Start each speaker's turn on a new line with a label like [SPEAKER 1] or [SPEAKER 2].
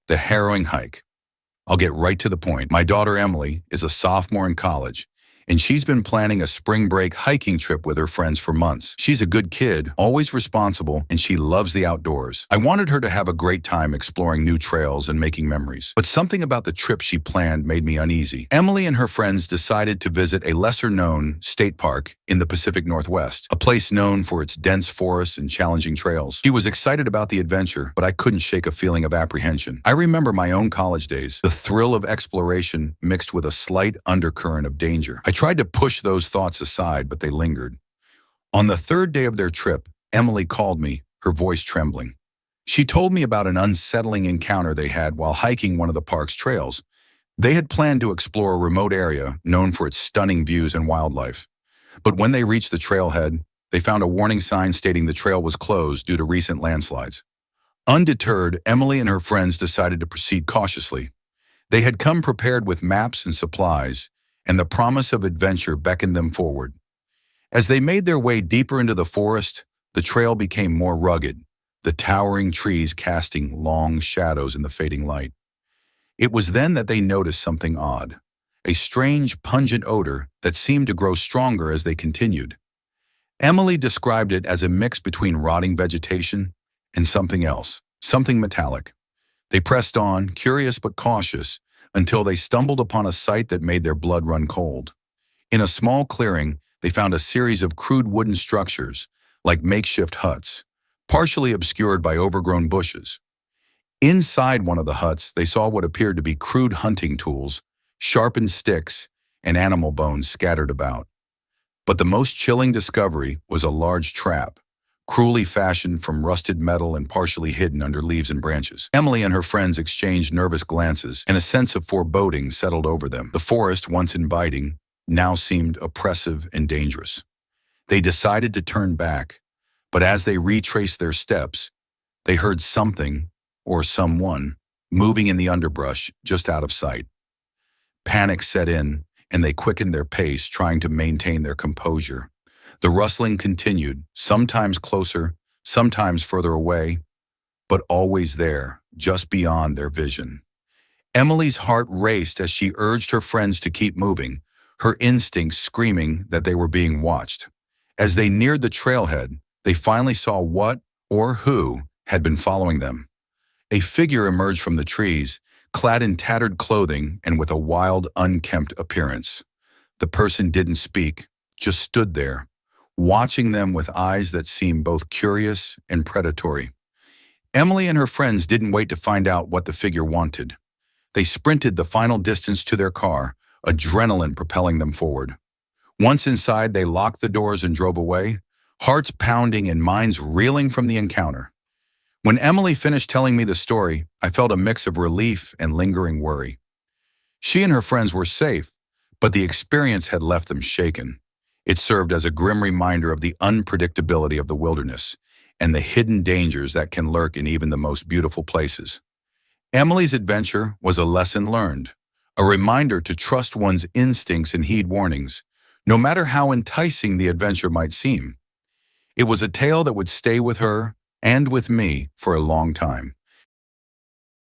[SPEAKER 1] The harrowing hike. I'll get right to the point. My daughter Emily is a sophomore in college, and she's been planning a spring break hiking trip with her friends for months. She's a good kid, always responsible, and she loves the outdoors. I wanted her to have a great time exploring new trails and making memories. But something about the trip she planned made me uneasy. Emily and her friends decided to visit a lesser-known state park in the Pacific Northwest, a place known for its dense forests and challenging trails. She was excited about the adventure, but I couldn't shake a feeling of apprehension. I remember my own college days, the thrill of exploration mixed with a slight undercurrent of danger. I tried to push those thoughts aside, but they lingered. On the third day of their trip, Emily called me, her voice trembling. She told me about an unsettling encounter they had while hiking one of the park's trails. They had planned to explore a remote area known for its stunning views and wildlife. But when they reached the trailhead, they found a warning sign stating the trail was closed due to recent landslides. Undeterred, Emily and her friends decided to proceed cautiously. They had come prepared with maps and supplies, and the promise of adventure beckoned them forward. As they made their way deeper into the forest, the trail became more rugged, the towering trees casting long shadows in the fading light. It was then that they noticed something odd, a strange, pungent odor that seemed to grow stronger as they continued. Emily described it as a mix between rotting vegetation and something else, something metallic. They pressed on, curious but cautious, until they stumbled upon a sight that made their blood run cold. In a small clearing, they found a series of crude wooden structures, like makeshift huts, partially obscured by overgrown bushes. Inside one of the huts, they saw what appeared to be crude hunting tools, sharpened sticks, and animal bones scattered about. But the most chilling discovery was a large trap, cruelly fashioned from rusted metal and partially hidden under leaves and branches. Emily and her friends exchanged nervous glances, and a sense of foreboding settled over them. The forest, once inviting, now seemed oppressive and dangerous. They decided to turn back, but as they retraced their steps, they heard something, or someone, moving in the underbrush just out of sight. Panic set in, and they quickened their pace, trying to maintain their composure. The rustling continued, sometimes closer, sometimes further away, but always there, just beyond their vision. Emily's heart raced as she urged her friends to keep moving, her instincts screaming that they were being watched. As they neared the trailhead, they finally saw what or who had been following them. A figure emerged from the trees, clad in tattered clothing and with a wild, unkempt appearance. The person didn't speak, just stood there, watching them with eyes that seemed both curious and predatory. Emily and her friends didn't wait to find out what the figure wanted. They sprinted the final distance to their car, adrenaline propelling them forward. Once inside, they locked the doors and drove away, hearts pounding and minds reeling from the encounter. When Emily finished telling me the story, I felt a mix of relief and lingering worry. She and her friends were safe, but the experience had left them shaken. It served as a grim reminder of the unpredictability of the wilderness and the hidden dangers that can lurk in even the most beautiful places. Emily's adventure was a lesson learned, a reminder to trust one's instincts and heed warnings, no matter how enticing the adventure might seem. It was a tale that would stay with her and with me for a long time.